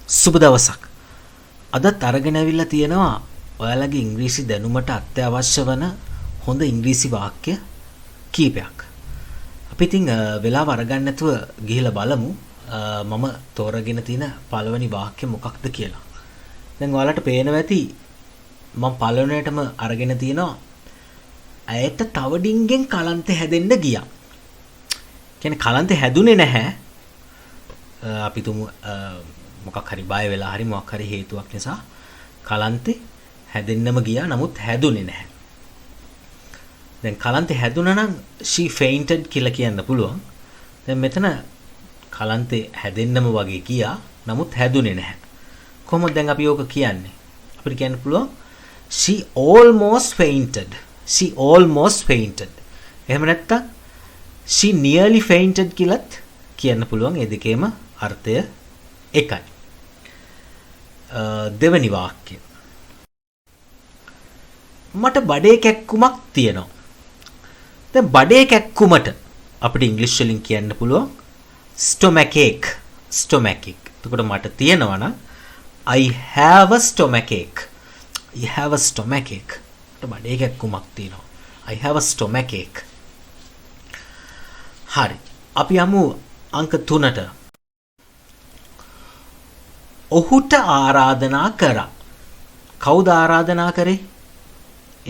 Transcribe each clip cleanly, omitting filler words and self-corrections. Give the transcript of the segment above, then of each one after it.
සුබ දවසක්. අදත් අරගෙන ඇවිල්ලා තියෙනවා ඔයාලගේ ඉංග්‍රීසි දැනුමට අත්‍යවශ්‍ය වන හොඳ ඉංග්‍රීසි වාක්‍ය කීපයක්. අපි ඉතින් වෙලාව අරගන්න නැතුව ගිහිල්ලා බලමු මම තෝරගෙන තියෙන පළවෙනි වාක්‍ය මොකක්ද කියලා. දැන් ඔයාලට පේනවා ඇති මම පළවෙනියටම අරගෙන තියෙනවා ඇයට තව ඩිංගෙන් කලන්තේ හැදෙන්න ගියා. කියන්නේ කලන්තේ හැදුනේ නැහැ. අපි තුමු මොකක් හරි බය වෙලා හරි මොකක් හරි හේතුවක් නිසා කලන්තේ හැදෙන්නම ගියා නමුත් හැදුනේ නැහැ. දැන් කලන්තේ හැදුනා නම් she fainted කියලා කියන්න පුළුවන්. දැන් මෙතන කලන්තේ හැදෙන්නම වගේ ගියා නමුත් හැදුනේ නැහැ. කොහොමද දැන් අපි ඕක කියන්නේ? අපිට කියන්න පුළුවන් she almost fainted. She almost fainted. එහෙම නැත්නම් she nearly fainted කියලත් කියන්න පුළුවන්. ඒ දෙකේම අර්ථය එකයි. දෙවනි වාක්‍ය. මට බඩේ කැක්කුමක් තියෙනවා. දැන් බඩේ කැක්කුමට අපිට ඉංග්‍රීසි වලින් කියන්න පුළුවන් stomachache. stomachache. එතකොට මට තියෙනවා නම් I have a stomachache. I have a stomachache. මට බඩේ කැක්කුමක් තියෙනවා. I have a stomachache. හරි. අපි යමු අංක 3ට. ඔහුට ආරාධනා කරා. කවුද ආරාධනා කරේ?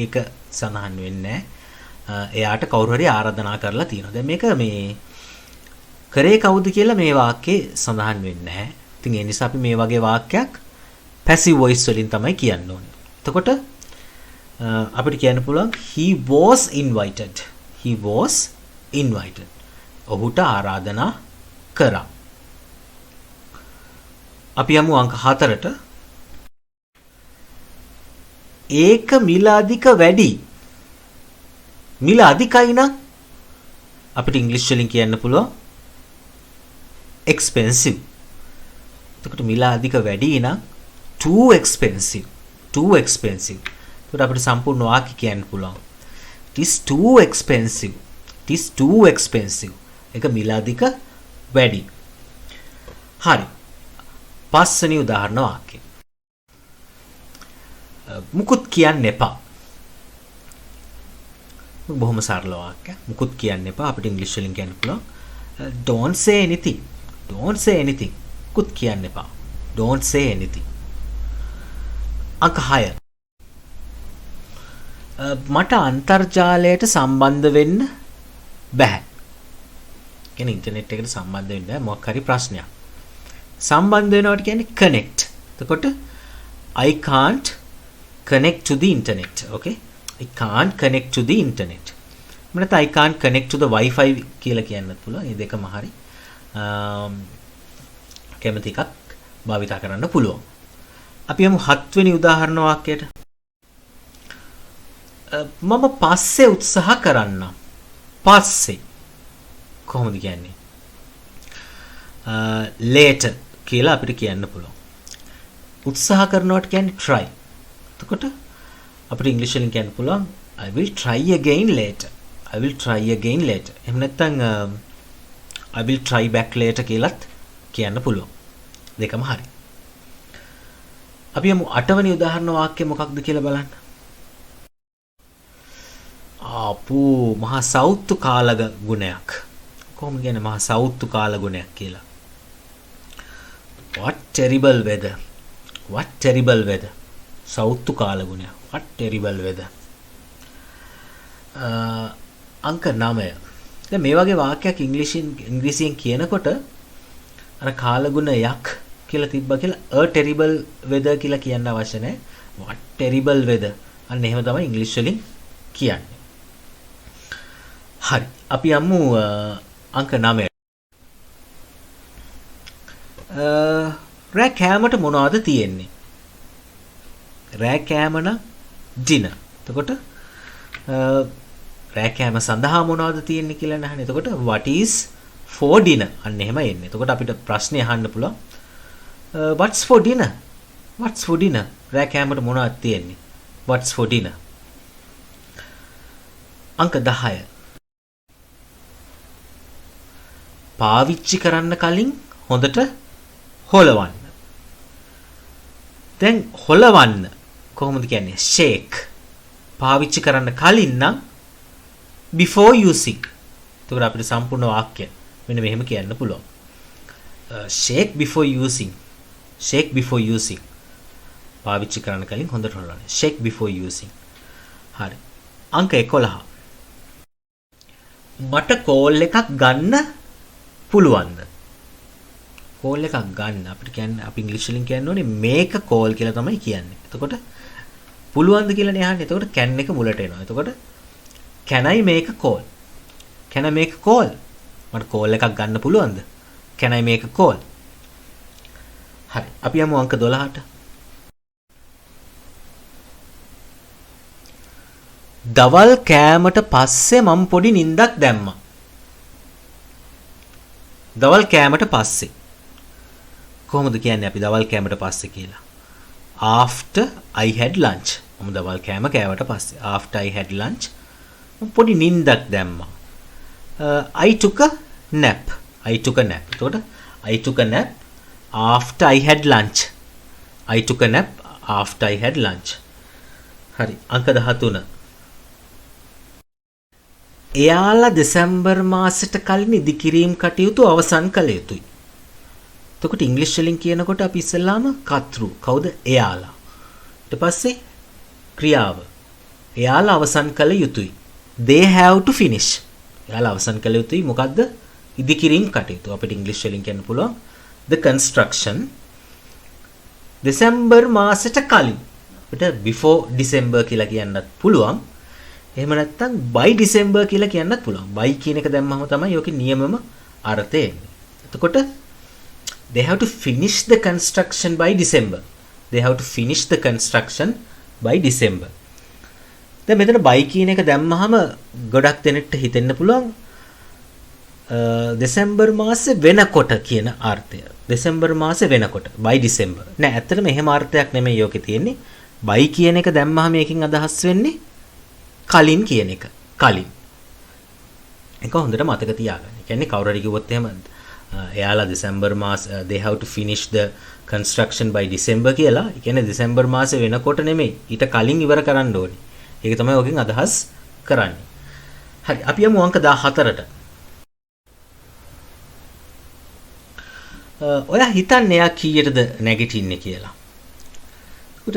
ඒක සඳහන් වෙන්නේ නැහැ. එයාට කවුරු හරි ආරාධනා කරලා තියෙනවා. දැන් මේක මේ කරේ කවුද කියලා මේ වාක්‍යේ සඳහන් වෙන්නේ නැහැ. ඉතින් ඒ නිසා අපි මේ වගේ වාක්‍යයක් passive voice වලින් තමයි කියන්න ඕනේ. එතකොට අපිට කියන්න පුළුවන් he was invited. He was invited. ඔහුට ආරාධනා කරා. අපි යමු අංක 4ට. ඒක මිල අධික වැඩි. මිල අධිකයි නම් අපිට ඉංග්‍රීසි වලින් කියන්න පුළුවන් expensive. එතකොට මිල අධික වැඩි නම් too expensive. too expensive. එතකොට අපිට සම්පූර්ණ වාක්‍ය කියන්න පුළුවන් it is too expensive. it is too expensive. ඒක මිල අධික වැඩි. හරි. පස්වෙනි උදාහරණ වාක්‍යය. මුකුත් කියන්න එපා. බොහොම සරල වාක්‍යයක්. මුකුත් කියන්න එපා. අපිට ඉංග්‍රීසි වලින් කියන්න පුළුවන් don't say anything. don't say anything. මුකුත් කියන්න එපා. don't say anything. අංක 6. මට අන්තර්ජාලයට සම්බන්ධ වෙන්න බෑ. කියන්නේ ඉන්ටර්නෙට් එකට සම්බන්ධ වෙන්න බෑ මොකක් හරි ප්‍රශ්නයක්. සම්බන්ධ වෙනවට කියන්නේ connect. එතකොට I can't connect to the internet. Okay? I can't connect to the internet. මට I can't connect to the Wi-Fi කියලා කියන්නත් පුළුවන්. මේ දෙකම හරි. කැමති එකක් භාවිත කරන්න පුළුවන්. අපි යමු 7 වෙනි උදාහරණ වාක්‍යයට. මම පස්සේ උත්සාහ කරන්න. පස්සේ කොහොමද කියන්නේ? later කියලා අපිට කියන්න පුළුවන්. උත්සාහ කරනවට කියන්නේ try. එතකොට අපිට ඉංග්‍රීසි වලින් කියන්න පුළුවන් I will try again later. I will try again later. එහෙම නැත්නම් I will try back later කියලාත් කියන්න පුළුවන්. දෙකම හරි. අපි යමු 8 වෙනි උදාහරණ වාක්‍යය මොකක්ද කියලා බලන්න. ආපෝ මහා සෞතු කාල ගුණයක්. කොහොමද කියන්නේ මහා සෞතු කාල ගුණයක් කියලා? What terrible weather. What terrible weather. සෞතු කාල ගුණයක්. What terrible weather. අංක 9. දැන් මේ වගේ වාක්‍යයක් ඉංග්‍රීසියෙන් කියනකොට අර කාල ගුණයක් කියලා තිබ්බා කියලා a terrible weather කියලා කියන්න අවශ්‍ය නැහැ. What terrible weather. අන්න එහෙම තමයි ඉංග්‍රීසි වලින් කියන්නේ. හරි. අපි යමු අංක 9. රෑ කෑමට මොනවද තියෙන්නේ? රෑ කෑම නම් dinner. එතකොට රෑ කෑම සඳහා මොනවද තියෙන්නේ කියලා නහනේ. එතකොට what is for dinner? අන්න එහෙම එන්නේ. එතකොට අපිට ප්‍රශ්නේ අහන්න පුළුවන් what's for dinner? what's for dinner? රෑ කෑමට මොනවද තියෙන්නේ? what's for dinner? අංක 10. පාවිච්චි කරන්න කලින් හොඳට හොලවන්න. දැන් හොලවන්න කොහොමද කියන්නේ? shake. පාවිච්චි කරන්න කලින් නම් before using. එතකොට අපිට සම්පූර්ණ වාක්‍ය මෙන්න මෙහෙම කියන්න පුළුවන්. shake before using. shake before using. පාවිච්චි කරන්න කලින් හොඳට හොලවන්න. shake before using. හරි. අංක 11. මට කෝල් එකක් ගන්න පුළුවන්ද? කෝල් එකක් ගන්න අපිට කියන්නේ අපි ඉංග්‍රීසි වලින් කියන්න ඕනේ මේක කෝල් කියලා තමයි කියන්නේ. එතකොට පුළුවන්ද කියලානේ අහන්නේ. එතකොට can එක මුලට එනවා. එතකොට can I make a call? can I make a call? මට කෝල් එකක් ගන්න පුළුවන්ද? can I make a call? හරි. අපි යමු අංක 12ට. දවල් කෑමට පස්සේ මම පොඩි නිින්දක් දැම්මා. දවල් කෑමට පස්සේ කොහොමද කියන්නේ අපි දවල් කෑමට පස්සේ කියලා? after I had lunch. මම දවල් කෑම කෑවට පස්සේ after I had lunch මම පොඩි නිින්දක් දැම්මා. I took a nap. I took a nap. එතකොට I took a nap after I had lunch. I took a nap after I had lunch. හරි. අංක 13. එයාලා දෙසැම්බර් මාසෙට කලින් ඉදිකිරීම් කටයුතු අවසන් කළ යුතුයි. එතකොට ඉංග්‍රීසි වලින් කියනකොට අපි ඉස්සෙල්ලාම කතෘ කවුද? එයාලා. ඊට පස්සේ ක්‍රියාව. එයාලා අවසන් කළ යුතුයි. They have to finish. එයාලා අවසන් කළ යුතුයි මොකද්ද? ඉදිකිරීම් කටයුතු. අපිට ඉංග්‍රීසි වලින් කියන්න පුළුවන් the construction. දෙසැම්බර් මාසෙට කලින්. අපිට before December කියලා කියන්නත් පුළුවන්. එහෙම නැත්නම් by December කියලා කියන්නත් පුළුවන්. by කියන එක දැම්මම තමයි යෝකේ නියමම අර්ථය එන්නේ. එතකොට they have to finish the construction by December. They have to finish the construction by December. දැන් මෙතන by කියන එක දැම්මහම ගොඩක් දෙනෙක්ට හිතෙන්න පුළුවන් දෙසැම්බර් මාසේ වෙනකොට කියන අර්ථය. දෙසැම්බර් මාසේ වෙනකොට by December. නෑ ඇත්තටම එහෙම අර්ථයක් නෙමෙයි යෝකේ තියෙන්නේ. by කියන එක දැම්මහම මේකෙන් අදහස් වෙන්නේ කලින් කියන එක. කලින්. ඒක හොඳට මතක තියාගන්න. ඒ කියන්නේ කවුරු හරි කිව්වොත් එහෙම එයාලා දෙසැම්බර් මාස they have to finish the construction by December කියලා. ඒ කියන්නේ දෙසැම්බර් මාසේ වෙනකොට නෙමෙයි. ඊට කලින් ඉවර කරන්න ඕනේ. ඒක තමයි ඔකෙන් අදහස් කරන්නේ. හරි. අපි යමු අංක 14ට. ඔයා හිතන්නේ එයා කීයටද නැගිටින්නේ කියලා. උට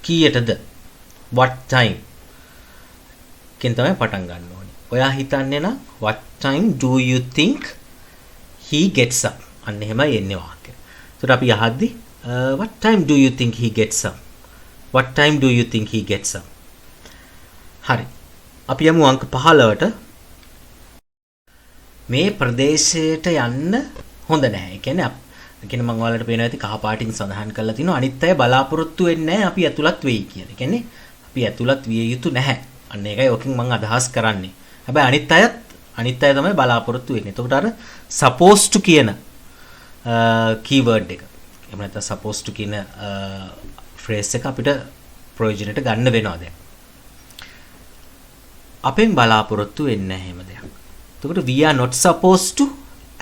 කීයටද? what time කියන තමයි පටන් ගන්න ඕනේ. ඔයා හිතන්නේ නම් what time do you think he gets up? අන්න එහෙමයි එන්නේ වාක්‍යය. ඒකට අපි අහද්දි what time do you think he gets up? What time do you think he gets up? හරි. අපි යමු අංක 15ට. මේ ප්‍රදේශයට යන්න හොඳ නැහැ. ඒ කියන්නේ මම ඔයාලට පේනවා ඇති කහ පාටින් සඳහන් කරලා තිනවා අනිත් අය බලාපොරොත්තු වෙන්නේ නැහැ අපි ඇතුළත් වෙයි කියලා. ඒ කියන්නේ අපි ඇතුළත් විය යුතු නැහැ. අන්න ඒකයි ඔකින් මම අදහස් කරන්නේ. හැබැයි අනිත් අය තමයි බලාපොරොත්තු වෙන්නේ. එතකොට අර supposed to කියන keyword එක. එහෙම නැත්නම් supposed to කියන phrase එක අපිට ප්‍රයෝජනෙට ගන්න වෙනවා දැන්. අපෙන් බලාපොරොත්තු වෙන්නේ නැහැ හැම දෙයක්. එතකොට we are not supposed to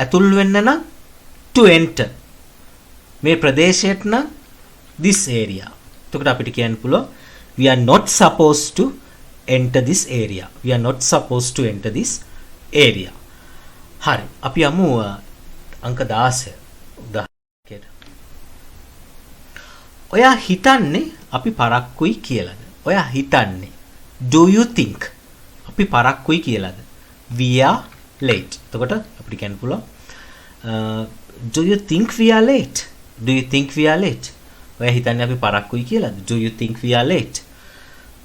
ඇතුල් වෙන්න නම් to enter. මේ ප්‍රදේශයට නම් this area. එතකොට අපිට කියන්න පුළුවන් we are not supposed to enter this area. We are not supposed to enter this area. හරි. අපි යමු අංක 16. උදාහරණයකට. ඔයා හිතන්නේ අපි පරක්කුයි කියලාද? ඔයා හිතන්නේ do you think අපි පරක්කුයි කියලාද? We are late. එතකොට අපිට කියන්න පුළුවන් do you think we are late? Do you think we are late? ඔයා හිතන්නේ අපි පරක්කුයි කියලාද? Do you think we are late?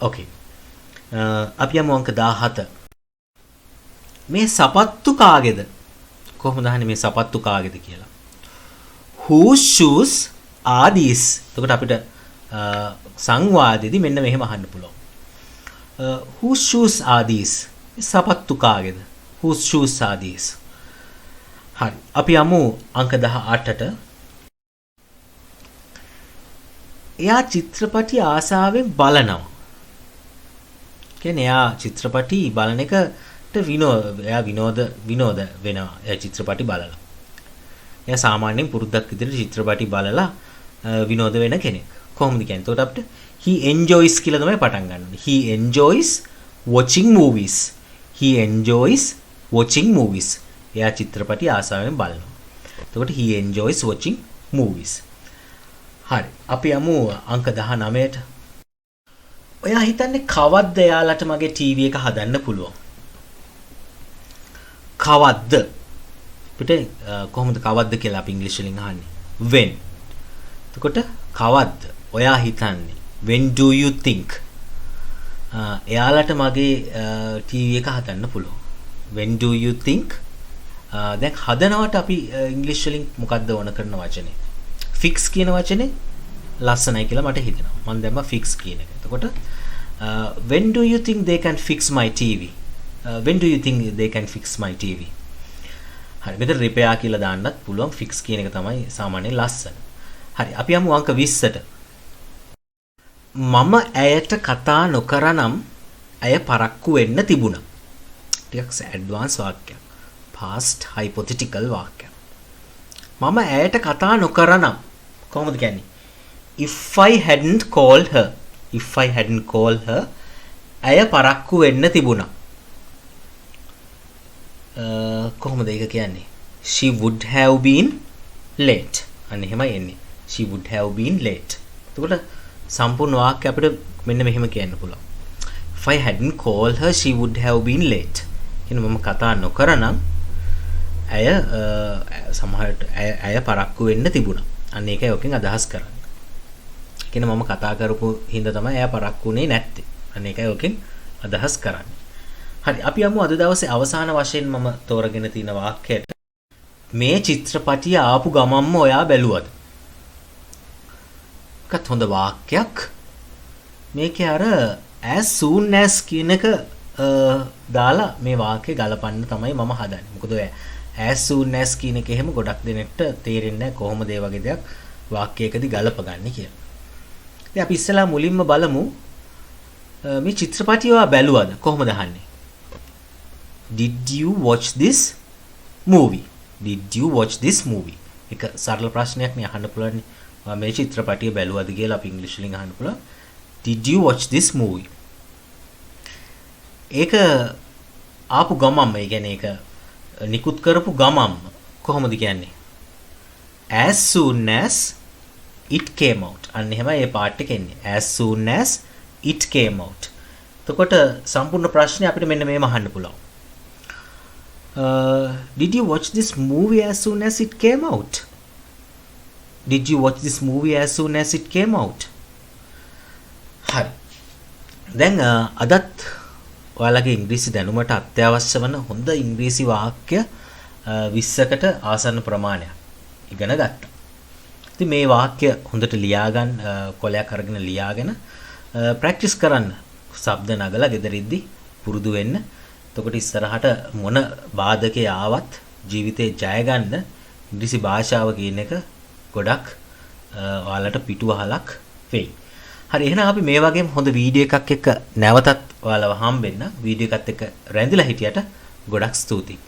Okay. අපි යමු අංක 17. මේ සපත්තු කාගේද? කොහොමද අහන්නේ මේ සපත්තු කාගේද කියලා? Whose shoes are these? එතකොට අපිට සංවාදයේදී මෙන්න මෙහෙම අහන්න පුළුවන්. Whose shoes are these? සපත්තු කාගේද? Whose shoes are these? හරි. අපි යමු අංක 18ට. එයා චිත්‍රපටි ආසාවෙන් බලනවා. කියන්නේ එයා චිත්‍රපටි බලන එකට විනෝද වෙනවා. එයා චිත්‍රපටි බලලා. එයා සාමාන්‍යයෙන් පුරුද්දක් විදිහට චිත්‍රපටි බලලා විනෝද වෙන කෙනෙක්. කොහොමද කියන්නේ? එතකොට අපිට he enjoys කියලා තමයි පටන් ගන්න ඕනේ. he enjoys watching movies. he enjoys watching movies. එයා චිත්‍රපටි ආසාවෙන් බලනවා. එතකොට he enjoys watching movies. හරි. අපි යමු අංක 19ට. ඔයා හිතන්නේ කවද්ද එයාලට මගේ ටීවී එක හදන්න පුළුවන්? කවද්ද? අපිට කොහොමද කවද්ද කියලා අපි ඉංග්‍රීසි වලින් අහන්නේ? when. එතකොට කවද්ද? ඔයා හිතන්නේ when do you think එයාලට මගේ ටීවී එක හදන්න පුළුවන්? when do you think දැන් හදනවට අපි ඉංග්‍රීසි වලින් මොකක්ද ඕන කරන වචනේ? fix කියන වචනේ ලස්සනයි කියලා මට හිතෙනවා. මම දැම්මා fix කියන එක. එතකොට when do you think they can fix my TV? when do you think they can fix my TV? හරි මෙතන repair කියලා දාන්නත් පුළුවන්. fix කියන එක තමයි සාමාන්‍යයෙන් ලස්සන. හරි අපි යමු අංක 20ට. මම ඇයට කතා නොකරනම් ඇය පරක්කු වෙන්න තිබුණා. ටිකක් ඇඩ්වාන්ස් වාක්‍යයක්. past hypothetical වාක්‍යයක්. මම ඇයට කතා නොකරනම් කොහොමද කියන්නේ? if I hadn't called her. if I hadn't called her ඇය පරක්කු වෙන්න තිබුණා. කොහොමද ඒක කියන්නේ? she would have been late. අන්න එහෙමයි එන්නේ. she would have been late. එතකොට සම්පූර්ණ වාක්‍ය අපිට මෙන්න මෙහෙම කියන්න පුළුවන්. if I hadn't called her she would have been late. කියන්නේ මම කතා නොකරනම් ඇය සමහරට ඇය පරක්කු වෙන්න තිබුණා. අන්න ඒකයි ඔකෙන් අදහස් කරන්නේ. කියන්නේ මම කතා කරපු හින්දා තමයි ඇය පරක්කුනේ නැත්තේ. අන්න ඒකයි ඔකෙන් අදහස් කරන්නේ. හරි අපි යමු අද දවසේ අවසාන වශයෙන් මම තෝරගෙන තියෙන වාක්‍යයට. මේ චිත්‍රපටිය ආපු ගමන්ම ඔයා බැලුවද? කත් හොඳ වාක්‍යයක්. මේකේ අර as soon as කියන එක දාලා මේ වාක්‍ය ගලපන්න තමයි මම හදන්නේ. මොකද ඔය as soon as කියන එක එහෙම ගොඩක් දෙනෙක්ට තේරෙන්නේ නැහැ කොහොමද ඒ වගේ දෙයක් වාක්‍යයකදී ගලපගන්නේ කියලා. ඉතින් අපි ඉස්සලා මුලින්ම බලමු මේ චිත්‍රපටිය ඔයා බැලුවද? කොහොමද අහන්නේ? Did you watch this movie? Did you watch this movie? එක සරල ප්‍රශ්නයක් නේ අහන්න පුළුවන්. ඔයා මේ චිත්‍රපටිය බැලුවද කියලා අපි ඉංග්‍රීසි වලින් අහන්න පුළුවන්. Did you watch this movie? ඒක ආපු ගමම්ම ඒ කියන්නේ ඒක නිකුත් කරපු ගමම්ම කොහොමද කියන්නේ? As soon as it came out. අන්න එහෙමයි මේ පාර්ට් එක එන්නේ. As soon as it came out. එතකොට සම්පූර්ණ ප්‍රශ්නේ අපිට මෙන්න මේව අහන්න පුළුවන්. Did you watch this movie as soon as it came out? Did you watch this movie as soon as it came out? හරි. දැන් අදත් ඔයාලගේ ඉංග්‍රීසි දැනුමට අත්‍යවශ්‍ය වන හොඳ ඉංග්‍රීසි වාක්‍ය 20කට ආසන්න ප්‍රමාණයක් ඉගෙන ගත්තා. ඉතින් මේ වාක්‍ය හොඳට ලියාගන්න කොලයක් අරගෙන ලියාගෙන ප්‍රැක්ටිස් කරන්න. ශබ්ද නගලා ගෙදරින්දි පුරුදු වෙන්න. එතකොට ඉස්සරහට මොන බාධකේ ආවත් ජීවිතේ ජය ගන්න ඉංග්‍රීසි භාෂාව කියන එක ගොඩක් ඔයාලට පිටුවහලක් වෙයි. හරි එහෙනම් අපි මේ වගේම හොඳ වීඩියෝ එකක් එක්ක නැවතත් ඔයාලව හම්බෙන්න. වීඩියෝ එකත් එක්ක රැඳිලා හිටියට ගොඩක් ස්තුතියි.